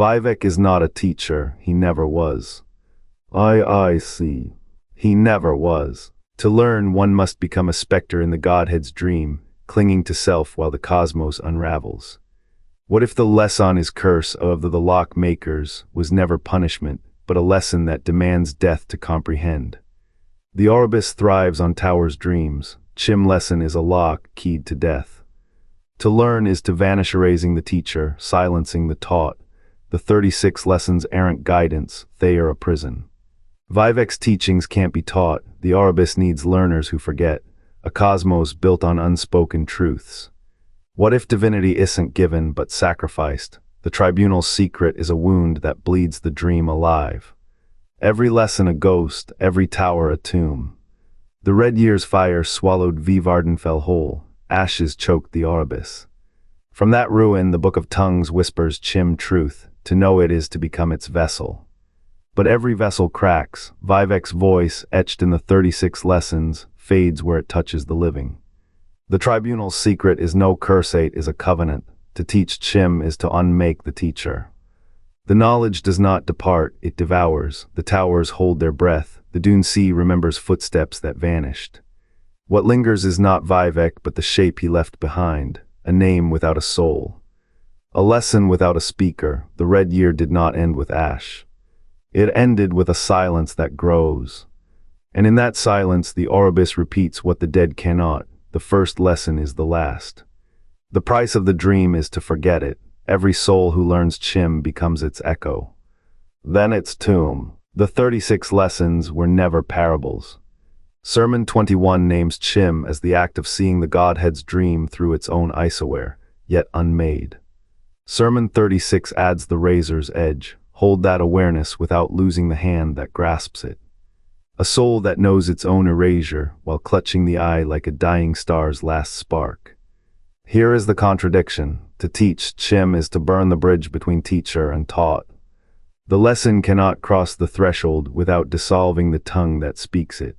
Vivec is not a teacher, he never was. I see. He never was. To learn, one must become a specter in the Godhead's dream, clinging to self while the cosmos unravels. What if the lesson is curse of the lock makers was never punishment, but a lesson that demands death to comprehend? The Aurbis thrives on Tower's dreams. CHIM lesson is a lock keyed to death. To learn is to vanish, erasing the teacher, silencing the taught. The 36 lessons errant guidance, they are a prison. Vivec's teachings can't be taught. The Aurbis needs learners who forget, a cosmos built on unspoken truths. What if divinity isn't given but sacrificed? The Tribunal's secret is a wound that bleeds the dream alive. Every lesson a ghost, every tower a tomb. The red year's fire swallowed Vivec whole, ashes choked the Aurbis. From that ruin the Book of Tongues whispers CHIM truth, to know it is to become its vessel. But every vessel cracks, Vivec's voice, etched in the 36 lessons, fades where it touches the living. The Tribunal's secret is no cursate is a covenant. To teach CHIM is to unmake the teacher. The knowledge does not depart, it devours. The towers hold their breath. The dune sea remembers footsteps that vanished. What lingers is not Vivec but the shape he left behind, a name without a soul. A lesson without a speaker. The red year did not end with ash. It ended with a silence that grows. And in that silence the Aurbis repeats what the dead cannot. The first lesson is the last. The price of the dream is to forget it. Every soul who learns CHIM becomes its echo. Then its tomb. The 36 lessons were never parables. Sermon 21 names CHIM as the act of seeing the Godhead's dream through its own isoware, yet unmade. Sermon 36 adds the razor's edge. Hold that awareness without losing the hand that grasps it. A soul that knows its own erasure while clutching the eye like a dying star's last spark. Here is the contradiction. To teach CHIM is to burn the bridge between teacher and taught. The lesson cannot cross the threshold without dissolving the tongue that speaks it.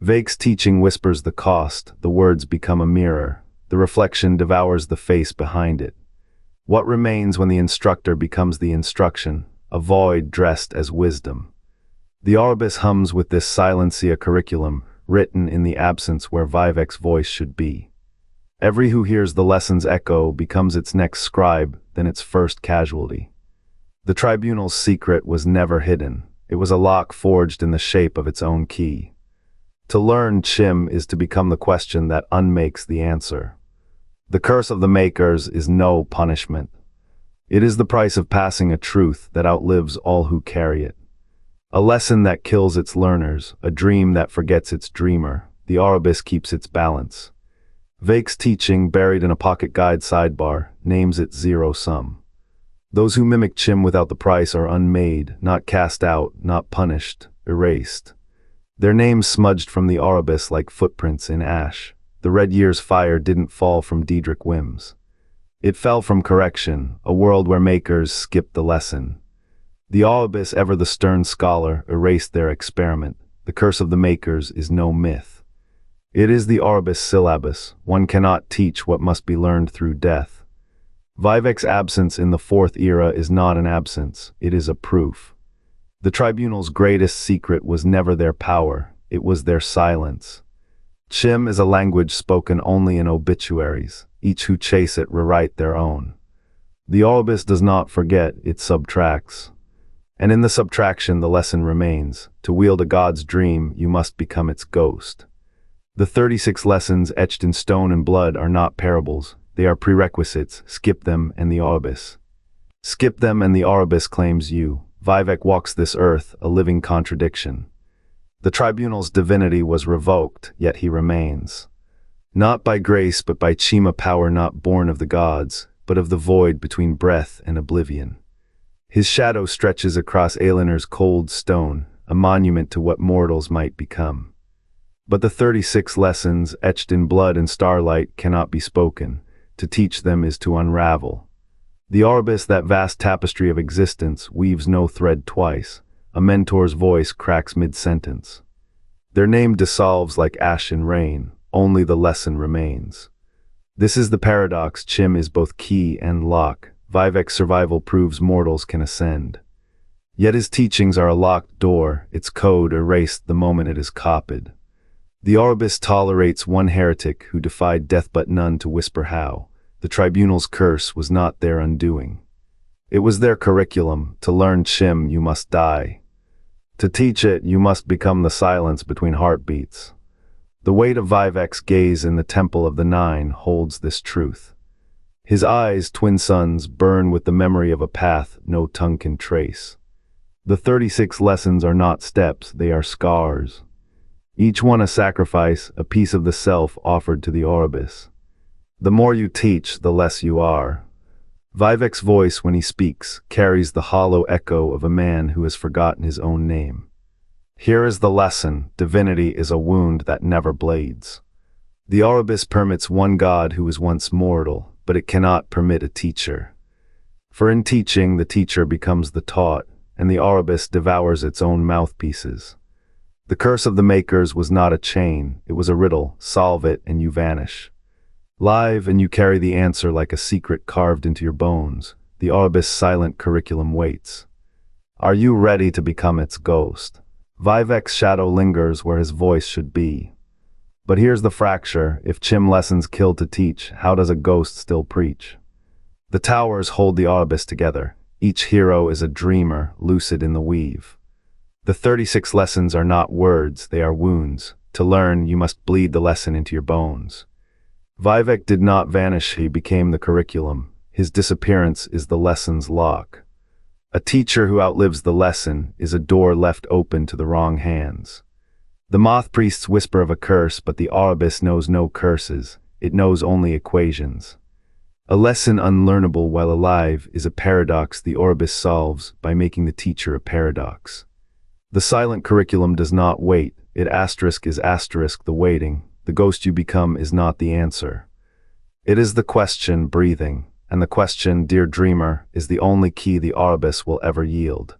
Vivec's teaching whispers the cost, the words become a mirror, the reflection devours the face behind it. What remains when the instructor becomes the instruction, a void dressed as wisdom? The Aurbis hums with this silencia curriculum, written in the absence where Vivec's voice should be. Every who hears the lesson's echo becomes its next scribe, then its first casualty. The Tribunal's secret was never hidden. It was a lock forged in the shape of its own key. To learn CHIM is to become the question that unmakes the answer. The curse of the makers is no punishment. It is the price of passing a truth that outlives all who carry it. A lesson that kills its learners, a dream that forgets its dreamer. The Aurbis keeps its balance. Vivec's teaching, buried in a pocket guide sidebar, names it zero sum. Those who mimic CHIM without the price are unmade, not cast out, not punished, erased. Their names smudged from the Aurbis like footprints in ash. The red year's fire didn't fall from Daedric whims. It fell from correction, a world where makers skipped the lesson. The Aurbis, ever the stern scholar, erased their experiment. The curse of the makers is no myth. It is the Aurbis syllabus. One cannot teach what must be learned through death. Vivec's absence in the fourth era is not an absence, it is a proof. The Tribunal's greatest secret was never their power, it was their silence. CHIM is a language spoken only in obituaries. Each who chase it rewrite their own. The Aurbis does not forget, it subtracts. And in the subtraction the lesson remains. To wield a god's dream, you must become its ghost. The 36 lessons etched in stone and blood are not parables. They are prerequisites. Skip them and the Aurbis. Skip them and the Aurbis claims you. Vivec walks this earth, a living contradiction. The Tribunal's divinity was revoked, yet he remains. Not by grace but by CHIM, a power not born of the gods, but of the void between breath and oblivion. His shadow stretches across Aelinar's cold stone, a monument to what mortals might become. But the 36 lessons, etched in blood and starlight, cannot be spoken. To teach them is to unravel. The Aurbis, that vast tapestry of existence, weaves no thread twice. A mentor's voice cracks mid-sentence. Their name dissolves like ash in rain. Only the lesson remains. This is the paradox. CHIM is both key and lock. Vivec's survival proves mortals can ascend. Yet his teachings are a locked door, its code erased the moment it is copied. The Aurbis tolerates one heretic who defied death but none to whisper how. The Tribunal's curse was not their undoing. It was their curriculum. To learn CHIM you must die. To teach it you must become the silence between heartbeats. The weight of Vivec's gaze in the Temple of the Nine holds this truth. His eyes, twin suns, burn with the memory of a path no tongue can trace. The 36 lessons are not steps, they are scars. Each one a sacrifice, a piece of the self offered to the Aurbis. The more you teach, the less you are. Vivec's voice, when he speaks, carries the hollow echo of a man who has forgotten his own name. Here is the lesson: divinity is a wound that never bleeds. The Aurbis permits one God who was once mortal, but it cannot permit a teacher. For in teaching, the teacher becomes the taught, and the Aurbis devours its own mouthpieces. The curse of the makers was not a chain, it was a riddle. Solve it and you vanish. Live and you carry the answer like a secret carved into your bones. The Aurbis' silent curriculum waits. Are you ready to become its ghost? Vivec's shadow lingers where his voice should be. But here's the fracture: if CHIM lessons kill to teach, how does a ghost still preach? The towers hold the Aurbis together. Each hero is a dreamer, lucid in the weave. The 36 lessons are not words, they are wounds. To learn, you must bleed the lesson into your bones. Vivec did not vanish, he became the curriculum. His disappearance is the lesson's lock. A teacher who outlives the lesson is a door left open to the wrong hands. The moth priests whisper of a curse, but the Aurbis knows no curses, it knows only equations. A lesson unlearnable while alive is a paradox the Aurbis solves by making the teacher a paradox. The silent curriculum does not wait, it is the waiting. The ghost you become is not the answer. It is the question breathing, and the question, dear dreamer, is the only key the Aurbis will ever yield.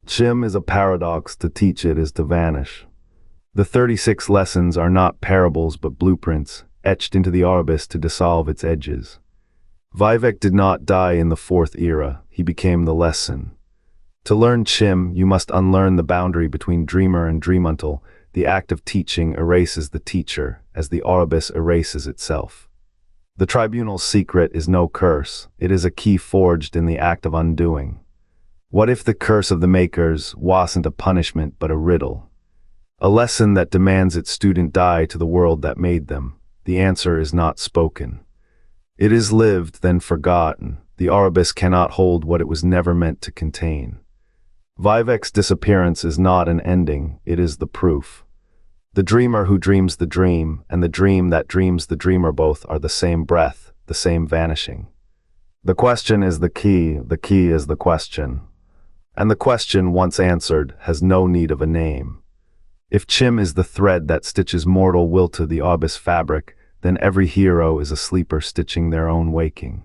CHIM is a paradox, to teach it is to vanish. The 36 lessons are not parables but blueprints, etched into the Aurbis to dissolve its edges. Vivec did not die in the fourth era, he became the lesson. To learn CHIM, you must unlearn the boundary between dreamer and dreamuntil. The act of teaching erases the teacher, as the Aurbis erases itself. The Tribunal's secret is no curse, it is a key forged in the act of undoing. What if the curse of the makers wasn't a punishment but a riddle? A lesson that demands its student die to the world that made them. The answer is not spoken. It is lived, then forgotten. The Aurbis cannot hold what it was never meant to contain. Vivec's disappearance is not an ending, it is the proof. The dreamer who dreams the dream, and the dream that dreams the dreamer both are the same breath, the same vanishing. The question is the key is the question. And the question, once answered, has no need of a name. If CHIM is the thread that stitches mortal will to the Aurbis fabric, then every hero is a sleeper stitching their own waking.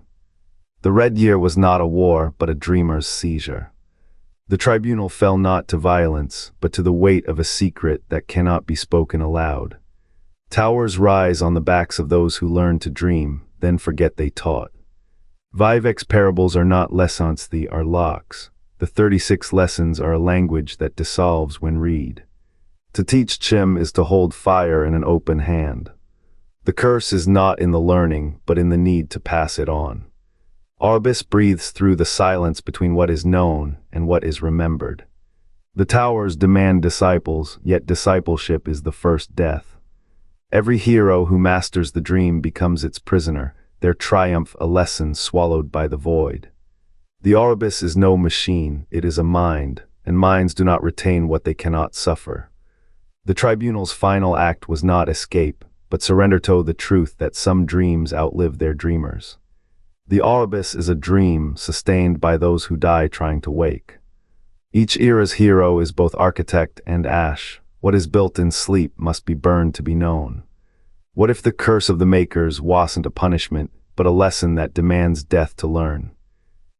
The Red Year was not a war, but a dreamer's seizure. The Tribunal fell not to violence, but to the weight of a secret that cannot be spoken aloud. Towers rise on the backs of those who learn to dream, then forget they taught. Vivec's parables are not lessons, they are locks. The 36 lessons are a language that dissolves when read. To teach CHIM is to hold fire in an open hand. The curse is not in the learning, but in the need to pass it on. Aurbis breathes through the silence between what is known and what is remembered. The towers demand disciples, yet discipleship is the first death. Every hero who masters the dream becomes its prisoner, their triumph a lesson swallowed by the void. The Aurbis is no machine, it is a mind, and minds do not retain what they cannot suffer. The Tribunal's final act was not escape, but surrender to the truth that some dreams outlive their dreamers. The Aurbis is a dream sustained by those who die trying to wake. Each era's hero is both architect and ash. What is built in sleep must be burned to be known. What if the curse of the makers wasn't a punishment, but a lesson that demands death to learn?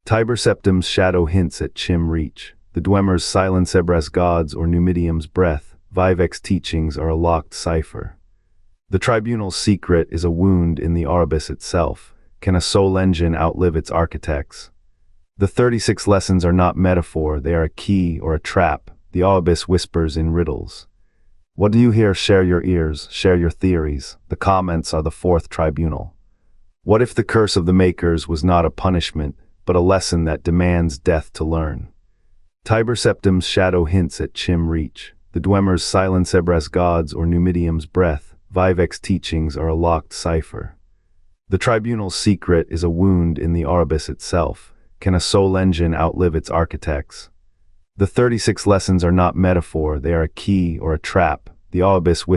Tiber Septim's shadow hints at CHIM reach. The Dwemer's silence as gods or Numidium's breath. Vivec's teachings are a locked cipher. The Tribunal's secret is a wound in the Aurbis itself. Can a soul engine outlive its architects? The 36 lessons are not metaphor, they are a key or a trap. The Aurbis whispers in riddles. What do you hear? Share your ears, share your theories. The comments are the fourth tribunal. What if the curse of the makers was not a punishment, but a lesson that demands death to learn? Tiber Septim's shadow hints at CHIM reach. The Dwemer's silence Ebras gods or Numidium's breath. Vivec's teachings are a locked cipher. The tribunal's secret is a wound in the Aurbis itself. Can a soul engine outlive its architects? The 36 lessons are not metaphor, they are a key or a trap. The Aurbis